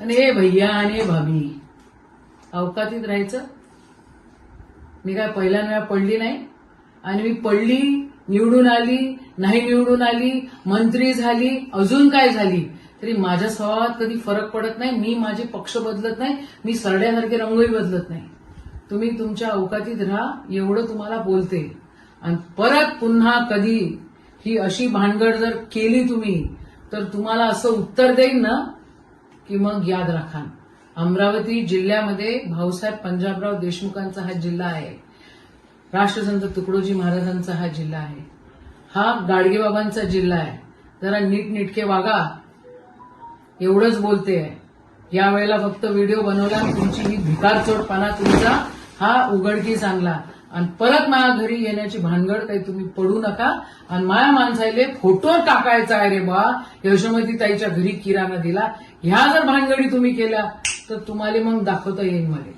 आणि हे भैया आणि हे भाभी अवकातीत राहायचं. मी काय पहिल्यांदा पडली नाही, आणि मी पडली, निवडून आली, नाही निवडून आली, मंत्री झाली, अजून काय झाली तरी माझ्या स्वभावात कधी फरक पडत नाही. मी माझे पक्ष बदलत नाही, मी सरड्यासारखे रंगही बदलत नाही. तुम्ही तुमच्या अवकातीत राहा एवढं तुम्हाला बोलते. आणि परत पुन्हा कधी ही अशी भानगड जर केली तुम्ही तर तुम्हाला असं उत्तर देईन ना की मग याद राखा. अमरावती जिल्ह्यामध्ये भाऊसाहेब पंजाबराव देशमुखांचा हा जिल्हा आहे. राष्ट्रसंत तुकडोजी महाराजांचा हा जिल्हा आहे. हा गाडगेबाबांचा जिल्हा आहे. जरा नीटनेटके वागा एवढंच बोलते आहे. यावेळेला फक्त व्हिडिओ बनवला, तुमची ही भिकारचोटपणा तुमचा हा उघडकीस आणला. आणि परत माझ्या घरी येण्याची भानगड काही तुम्ही पडू नका. आणि माया माणसाले फोटो टाकायचा आहे रे बा, यशोमती ताईच्या घरी किराणा दिला. ह्या जर भानगडी तुम्ही केल्या तर तुम्हाला मग दाखवता येईल मला.